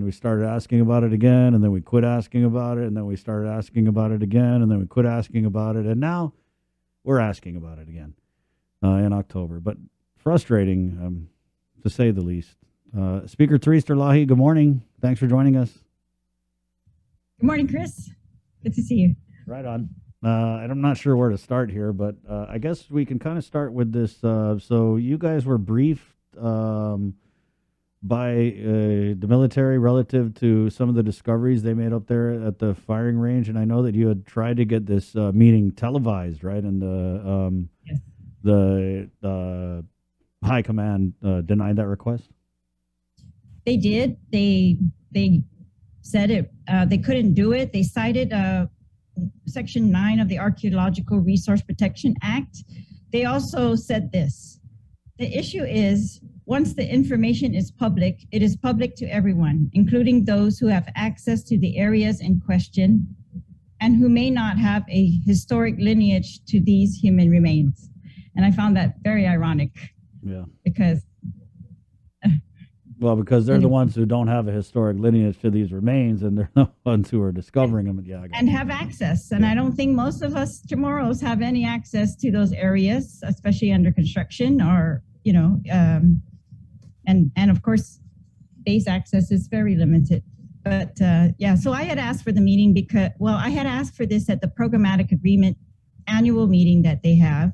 we started asking about it again, and then we quit asking about it, and then we started asking about it again, and then we quit asking about it, and now we're asking about it again in October. But frustrating, to say the least. Speaker Therese Terlaje, good morning. Thanks for joining us. Good morning, Chris. Good to see you. Right on. And I'm not sure where to start here, but I guess we can kind of start with this. So you guys were briefed by the military relative to some of the discoveries they made up there at the firing range, and I know that you had tried to get this meeting televised, right? And Yes. the high command denied that request. They did. They said it. They couldn't do it. They cited Section 9 of the Archaeological Resource Protection Act. They also said this: the issue is, once the information is public, it is public to everyone, including those who have access to the areas in question and who may not have a historic lineage to these human remains. And I found that very ironic. Yeah. Because they're the ones who don't have a historic lineage to these remains, and they're the ones who are discovering them. Yeah, and have access. And I don't think most of us Chamorros have any access to those areas, especially under construction, or and of course, base access is very limited. But so I had asked for the meeting because, I had asked for this at the programmatic agreement annual meeting that they have.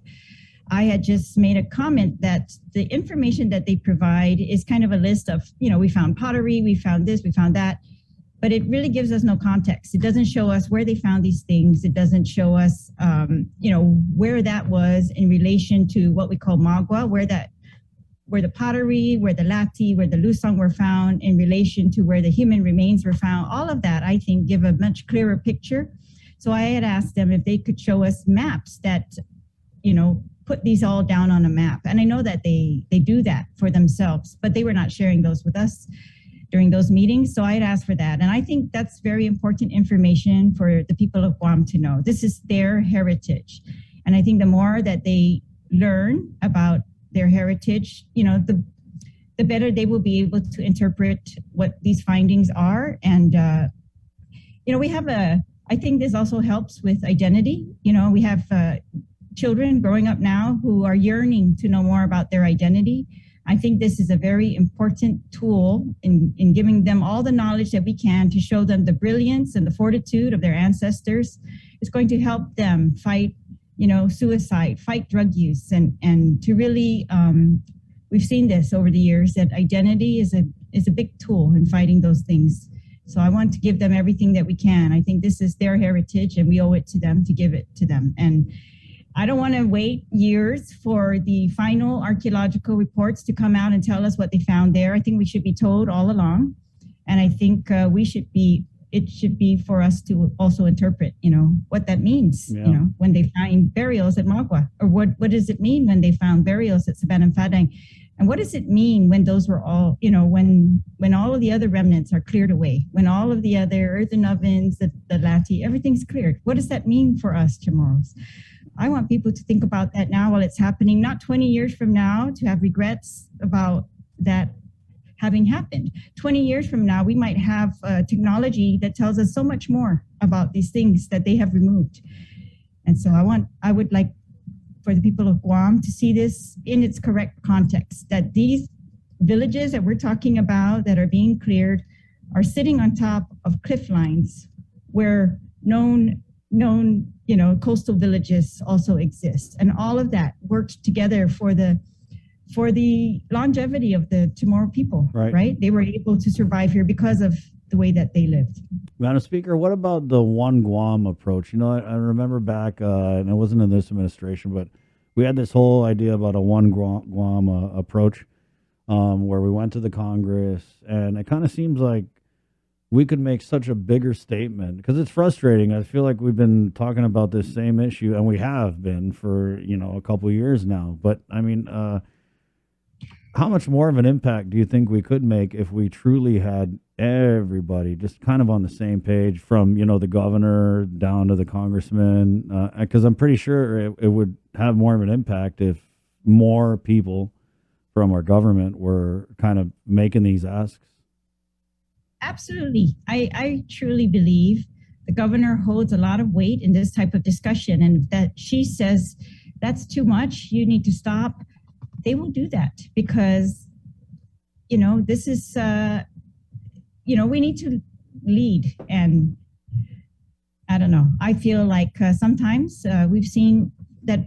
I had just made a comment that the information that they provide is kind of a list of, we found pottery, we found this, we found that, but it really gives us no context. It doesn't show us where they found these things. It doesn't show us, where that was in relation to what we call magua, where the pottery, where the lati, where the lusong were found in relation to where the human remains were found. All of that, I think, give a much clearer picture. So I had asked them if they could show us maps that, put these all down on a map. And I know that they do that for themselves, but they were not sharing those with us during those meetings. So I had asked for that. And I think that's very important information for the people of Guam to know. This is their heritage. And I think the more that they learn about their heritage, the better they will be able to interpret what these findings are. And, we have I think this also helps with identity. We have children growing up now who are yearning to know more about their identity. I think this is a very important tool in giving them all the knowledge that we can to show them the brilliance and the fortitude of their ancestors. It's going to help them fight, suicide, fight drug use, and to really, we've seen this over the years, that identity is a big tool in fighting those things. So I want to give them everything that we can. I think this is their heritage, and we owe it to them to give it to them. And I don't want to wait years for the final archaeological reports to come out and tell us what they found there. I think we should be told all along. And I think it should be for us to also interpret, what that means, when they find burials at Magua, or what does it mean when they found burials at Saban and Fadang? And what does it mean when those were all, when all of the other remnants are cleared away, when all of the other earthen ovens, the lati, everything's cleared? What does that mean for us Chamorros? I want people to think about that now while it's happening, not 20 years from now to have regrets about that having happened. 20 years from now, we might have technology that tells us so much more about these things that they have removed. And so I would like for the people of Guam to see this in its correct context, that these villages that we're talking about that are being cleared are sitting on top of cliff lines where known coastal villages also exist. And all of that worked together for the longevity of the Chamorro people, right? They were able to survive here because of the way that they lived. Madam Speaker, what about the One Guam approach? I remember back, and it wasn't in this administration, but we had this whole idea about a One Guam approach, where we went to the Congress, and it kind of seems like we could make such a bigger statement, because it's frustrating. I feel like we've been talking about this same issue, and we have been for, a couple of years now. But I mean, how much more of an impact do you think we could make if we truly had everybody just kind of on the same page, from, the governor down to the congressman? Because I'm pretty sure it would have more of an impact if more people from our government were kind of making these asks. absolutely. I truly believe the governor holds a lot of weight in this type of discussion, and that she says that's too much, you need to stop, they will do that because, this is, we need to lead. And I don't know. I feel like sometimes we've seen that,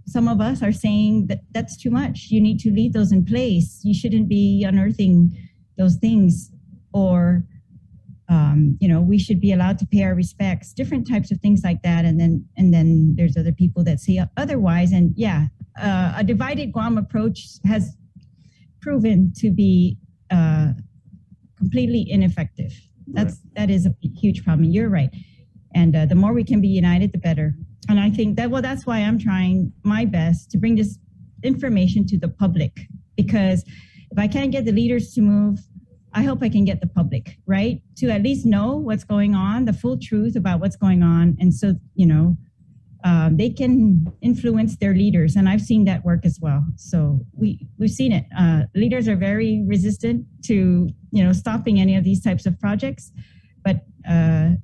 some of us are saying that that's too much. You need to leave those in place. You shouldn't be unearthing those things, or, we should be allowed to pay our respects, different types of things like that. And then there's other people that say otherwise. And yeah, a divided Guam approach has proven to be completely ineffective. That is a huge problem. You're right. And the more we can be united, the better. And I think that's why I'm trying my best to bring this information to the public, because if I can't get the leaders to move, I hope I can get the public, right? To at least know what's going on, the full truth about what's going on. And so, they can influence their leaders. And I've seen that work as well. So we've seen it. Leaders are very resistant to, stopping any of these types of projects, but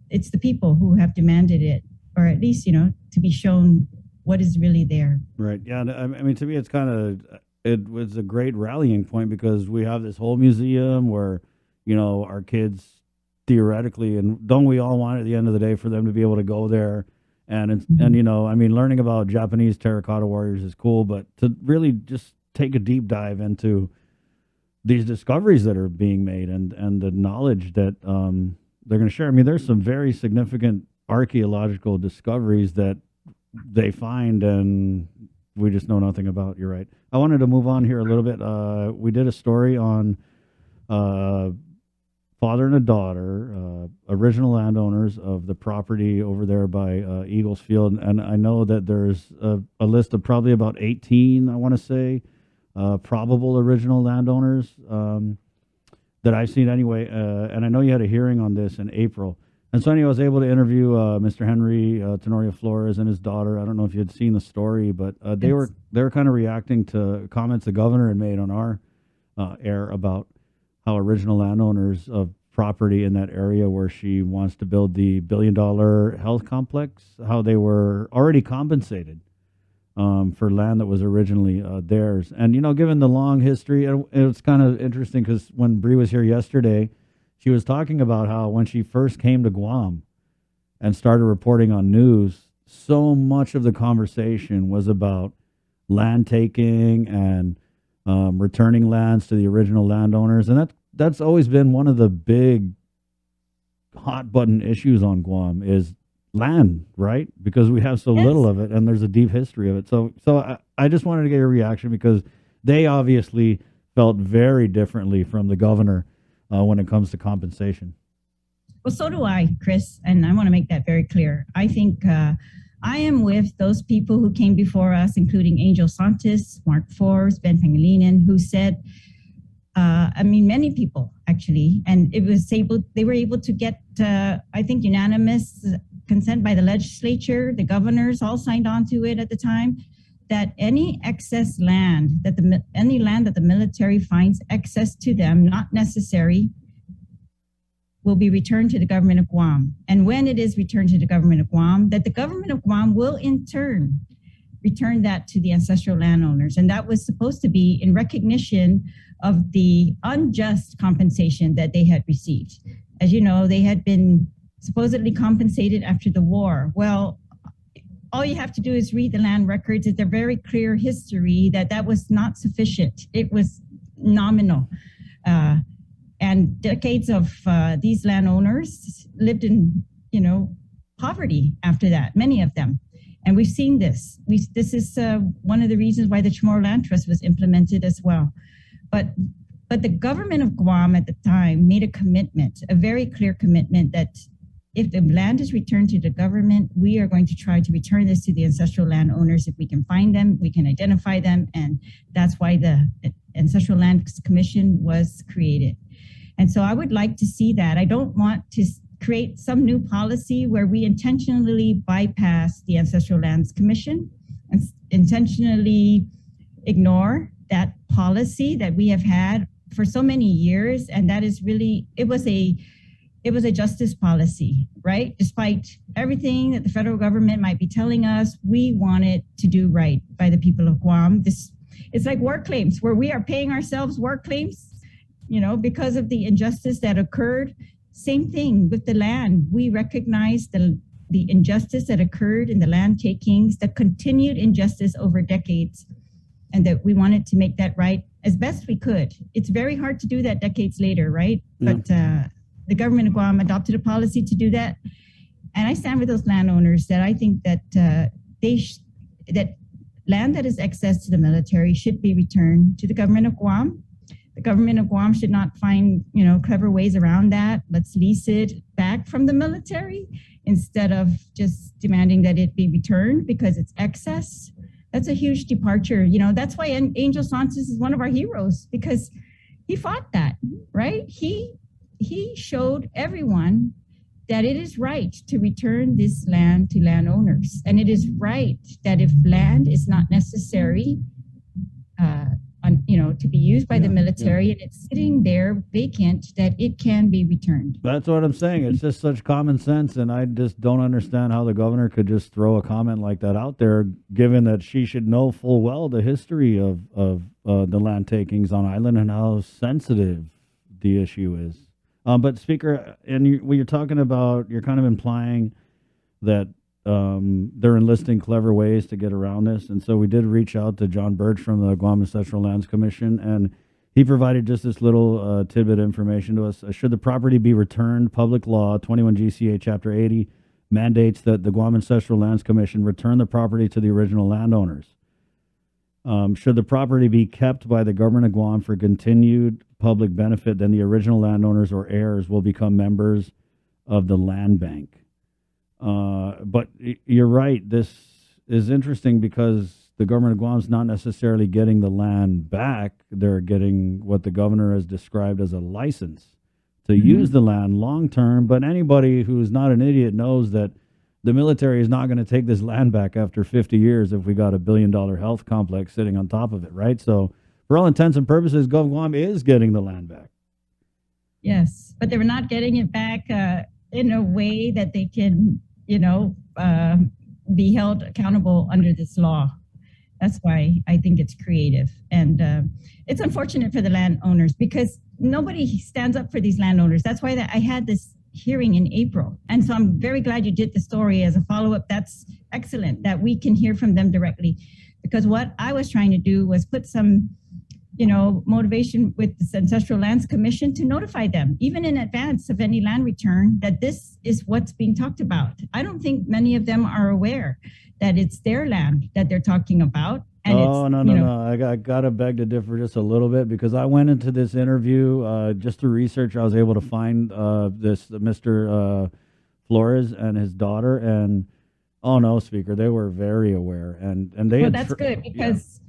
it's the people who have demanded it, or at least, to be shown what is really there. Right. Yeah. I mean, to me, it was a great rallying point because we have this whole museum where, our kids theoretically, and don't we all want at the end of the day for them to be able to go there and learning about Japanese terracotta warriors is cool, but to really just take a deep dive into these discoveries that are being made and the knowledge that they're going to share. I mean, there's some very significant archaeological discoveries that they find and we just know nothing about. You're right. I wanted to move on here a little bit. We did a story on father and a daughter, original landowners of the property over there by Eagles Field. And I know that there's a list of probably about 18, I want to say, probable original landowners that I've seen anyway. And I know you had a hearing on this in April. And so anyway, I was able to interview Mr. Henry Tenorio Flores and his daughter. I don't know if you had seen the story, but they were kind of reacting to comments the governor had made on our air about how original landowners of property in that area where she wants to build the $1 billion health complex, how they were already compensated for land that was originally theirs. And, given the long history, it's kind of interesting because when Bree was here yesterday, she was talking about how when she first came to Guam and started reporting on news, so much of the conversation was about land taking and returning lands to the original landowners. And that's always been one of the big hot button issues on Guam is land, right? Because we have so little of it and there's a deep history of it. So I just wanted to get your reaction because they obviously felt very differently from the governor when it comes to compensation. Well, so do I, Chris, and I want to make that very clear. I think I am with those people who came before us, including Angel Santos, Mark Forbes, Ben Pangilinan, who said, many people actually, and they were able to get, I think, unanimous consent by the legislature. The governors all signed on to it at the time, that any excess land, any land that the military finds excess to them, not necessary, will be returned to the government of Guam. And when it is returned to the government of Guam, that the government of Guam will in turn return that to the ancestral landowners. And that was supposed to be in recognition of the unjust compensation that they had received. As you know, they had been supposedly compensated after the war. Well, all you have to do is read the land records. It's a very clear history that was not sufficient. It was nominal. And decades of these landowners lived in, poverty after that, many of them. And we've seen this. This is one of the reasons why the Chamorro Land Trust was implemented as well. But the government of Guam at the time made a commitment, a very clear commitment, that if the land is returned to the government, we are going to try to return this to the ancestral landowners. If we can find them, we can identify them. And that's why the Ancestral Lands Commission was created. And so I would like to see that. I don't want to create some new policy where we intentionally bypass the Ancestral Lands Commission and intentionally ignore that policy that we have had for so many years, and that is really it was a justice policy, right? Despite everything that the federal government might be telling us, we wanted to do right by the people of Guam. It's like war claims, where we are paying ourselves war claims, because of the injustice that occurred. Same thing with the land. We recognize the injustice that occurred in the land takings, the continued injustice over decades, and that we wanted to make that right as best we could. It's very hard to do that decades later, right? Yeah. But the government of Guam adopted a policy to do that. And I stand with those landowners that I think that that land that is excess to the military should be returned to the government of Guam. The government of Guam should not find, clever ways around that. Let's lease it back from the military instead of just demanding that it be returned because it's excess. That's a huge departure. That's why Angel Santos is one of our heroes, because he fought that, right? He showed everyone that it is right to return this land to landowners. And it is right that if land is not necessary, to be used by the military and it's sitting there vacant, that it can be returned. That's what I'm saying. It's just such common sense, and I just don't understand how the governor could just throw a comment like that out there, given that she should know full well the history of the land takings on island and how sensitive the issue is. But Speaker, and when you're talking about, you're kind of implying that they're enlisting clever ways to get around this. And so we did reach out to John Birch from the Guam Ancestral Lands Commission, and he provided just this little tidbit information to us. Should the property be returned, public law 21 GCA Chapter 80 mandates that the Guam Ancestral Lands Commission return the property to the original landowners. Should the property be kept by the government of Guam for continued public benefit, then the original landowners or heirs will become members of the land bank. But you're right. This is interesting because the government of Guam is not necessarily getting the land back. They're getting what the governor has described as a license to use the land long term. But anybody who's not an idiot knows that the military is not going to take this land back after 50 years if we got $1 billion health complex sitting on top of it, right? So for all intents and purposes, Gov Guam is getting the land back. Yes, but they're not getting it back in a way that they can, be held accountable under this law. That's why I think it's creative. And it's unfortunate for the landowners because nobody stands up for these landowners. That's why I had this hearing in April. And so I'm very glad you did the story as a follow-up. That's excellent that we can hear from them directly. Because what I was trying to do was put some motivation with the Ancestral Lands Commission to notify them, even in advance of any land return, that this is what's being talked about. I don't think many of them are aware that it's their land that they're talking about. And no. I got to beg to differ just a little bit because I went into this interview just through research. I was able to find this Mr. Flores and his daughter, and Speaker, they were very aware, and they. Well, that's good because.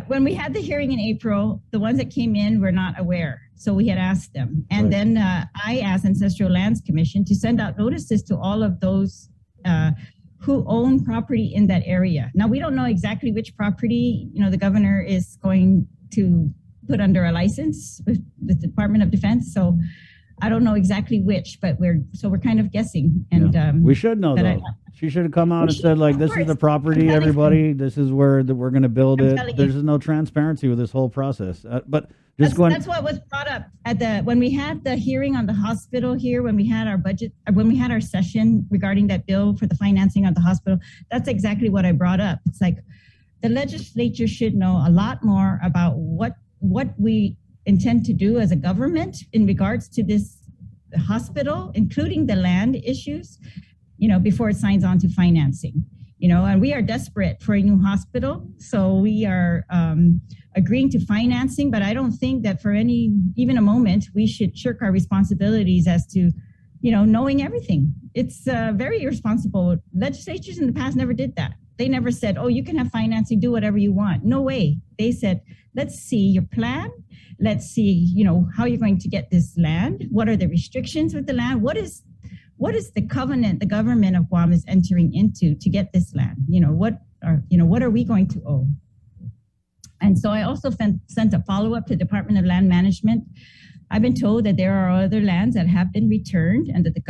When we had the hearing in April, the ones that came in were not aware. So we had asked them. And then I asked Ancestral Lands Commission to send out notices to all of those who own property in that area. Now, we don't know exactly which property, the governor is going to put under a license with the Department of Defense. So I don't know exactly which, but we're kind of guessing. And we should know, though. She should have come out and said, this is the property, everybody. This is where we're going to build it. There's no transparency with this whole process. But that's what was brought up when we had the hearing on the hospital here, when we had our budget, when we had our session regarding that bill for the financing of the hospital. That's exactly what I brought up. It's like the legislature should know a lot more about what we intend to do as a government in regards to this hospital, including the land issues, before it signs on to financing, and we are desperate for a new hospital. So we are agreeing to financing, but I don't think that for even a moment, we should shirk our responsibilities as to, knowing everything. It's very irresponsible. Legislatures in the past never did that. They never said, you can have financing, do whatever you want. No way. They said, let's see your plan. Let's see, how you're going to get this land. What are the restrictions with the land? What is the covenant the government of Guam is entering into to get this land? What are we going to owe? And so I also sent a follow-up to Department of Land Management. I've been told that there are other lands that have been returned and that the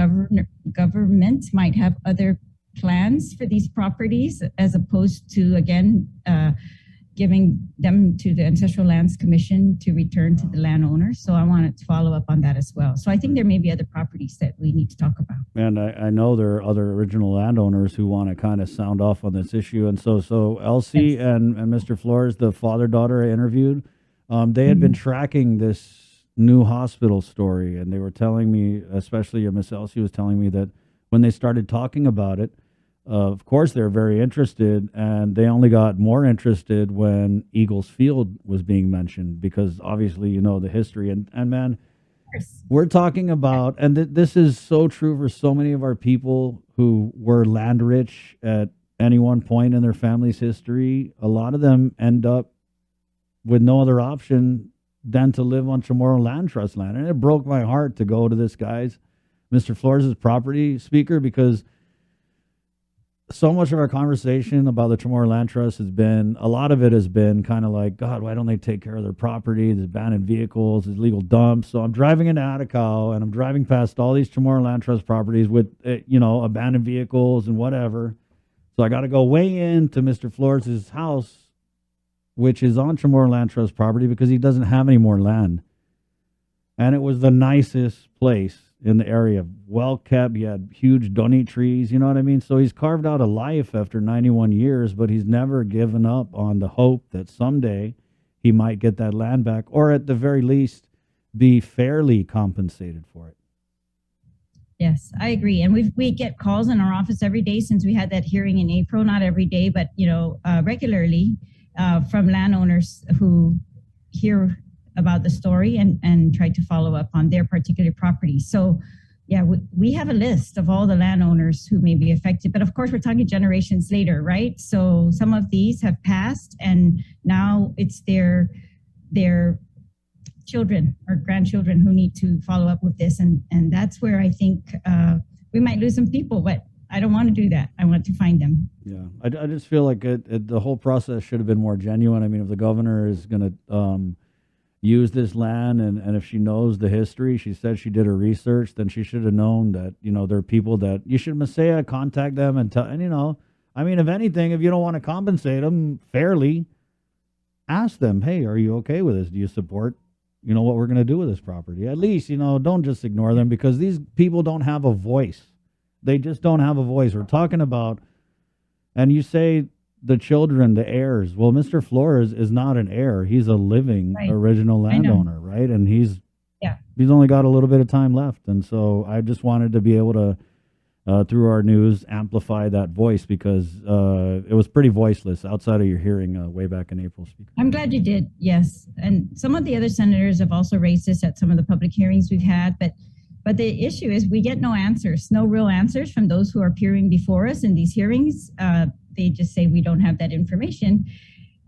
government might have other plans for these properties as opposed to, again, giving them to the Ancestral Lands Commission to return to the landowners. So I wanted to follow up on that as well. So I think there may be other properties that we need to talk about. And I know there are other original landowners who want to kind of sound off on this issue. And so Elsie Yes. and Mr. Flores, the father-daughter I interviewed, they had been tracking this new hospital story, and they were telling me, especially Miss Elsie was telling me that when they started talking about it, of course they're very interested, and they only got more interested when Eagles Field was being mentioned because obviously you know the history. And man, we're talking about, and this is so true for so many of our people who were land rich at any one point in their family's history. A lot of them end up with no other option than to live on Chamorro Land Trust land. And it broke my heart to go to this guy's, Mr. Flores' property speaker, because so much of our conversation about the Chamorro Land Trust has been, a lot of it has been kind of like, God, why don't they take care of their property? There's abandoned vehicles, there's illegal dumps. So I'm driving into Atticao and I'm driving past all these Chamorro Land Trust properties with, abandoned vehicles and whatever. So I got to go way into Mr. Flores' house, which is on Chamorro Land Trust property, because he doesn't have any more land. And it was the nicest place in the area, well kept. He had huge donate trees, you know what I mean? So he's carved out a life after 91 years, but he's never given up on the hope that someday he might get that land back, or at the very least be fairly compensated for it. Yes, I agree. And we get calls in our office every day since we had that hearing in April, not every day, but regularly, from landowners who hear about the story and try to follow up on their particular property. So yeah, we have a list of all the landowners who may be affected, but of course we're talking generations later, right? So some of these have passed and now it's their children or grandchildren who need to follow up with this. And that's where I think we might lose some people, but I don't want to do that. I want to find them. Yeah, I just feel like the whole process should have been more genuine. I mean, if the governor is going to use this land, and if she knows the history, she said she did her research, then she should have known that, there are people that you should contact them and tell, and I mean, if anything, if you don't want to compensate them fairly, ask them, hey, are you okay with this? Do you support, what we're going to do with this property? At least, don't just ignore them, because these people don't have a voice. They just don't have a voice. We're talking about, and you say the children, the heirs. Well, Mr. Flores is not an heir. He's a living original landowner, right? And he's only got a little bit of time left. And so I just wanted to be able to, through our news, amplify that voice, because it was pretty voiceless outside of your hearing way back in April. Speaker. I'm glad you did, yes. And some of the other senators have also raised this at some of the public hearings we've had, but the issue is we get no answers, no real answers from those who are appearing before us in these hearings. They just say we don't have that information,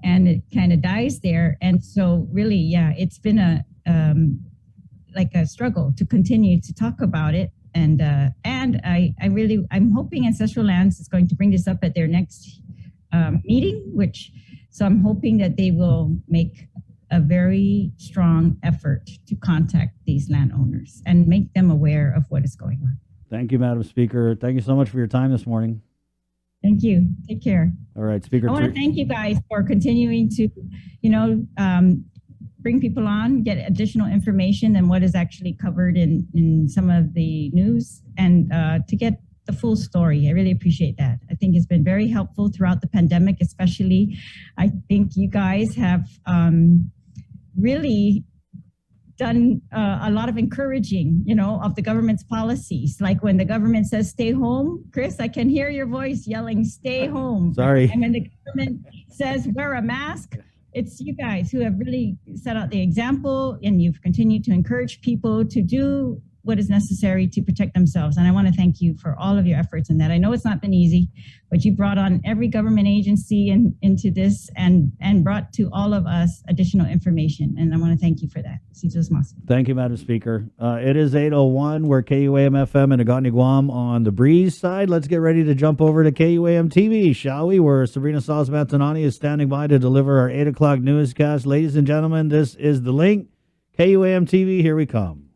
and it kind of dies there. And so really, yeah, it's been a struggle to continue to talk about it. And I'm hoping Ancestral Lands is going to bring this up at their next meeting, so I'm hoping that they will make a very strong effort to contact these landowners and make them aware of what is going on. Thank you, Madam Speaker. Thank you so much for your time this morning. Thank you. Take care. All right, Speaker. I want to thank you guys for continuing to, bring people on, get additional information than what is actually covered in some of the news, and to get the full story. I really appreciate that. I think it's been very helpful throughout the pandemic, especially. I think you guys have really done a lot of encouraging, of the government's policies. Like when the government says stay home, Chris, I can hear your voice yelling, stay home. Sorry. And when the government says wear a mask, it's you guys who have really set out the example, and you've continued to encourage people to do what is necessary to protect themselves. And I want to thank you for all of your efforts in that. I know it's not been easy, but you brought on every government agency into this and brought to all of us additional information. And I want to thank you for that. Thank you, Madam Speaker. It is 8:01. We're KUAM FM in Agani, Guam on the Breeze side. Let's get ready to jump over to KUAM TV, shall we? Where Sabrina Salas-Matanani is standing by to deliver our 8 o'clock newscast. Ladies and gentlemen, this is The Link. KUAM TV, here we come.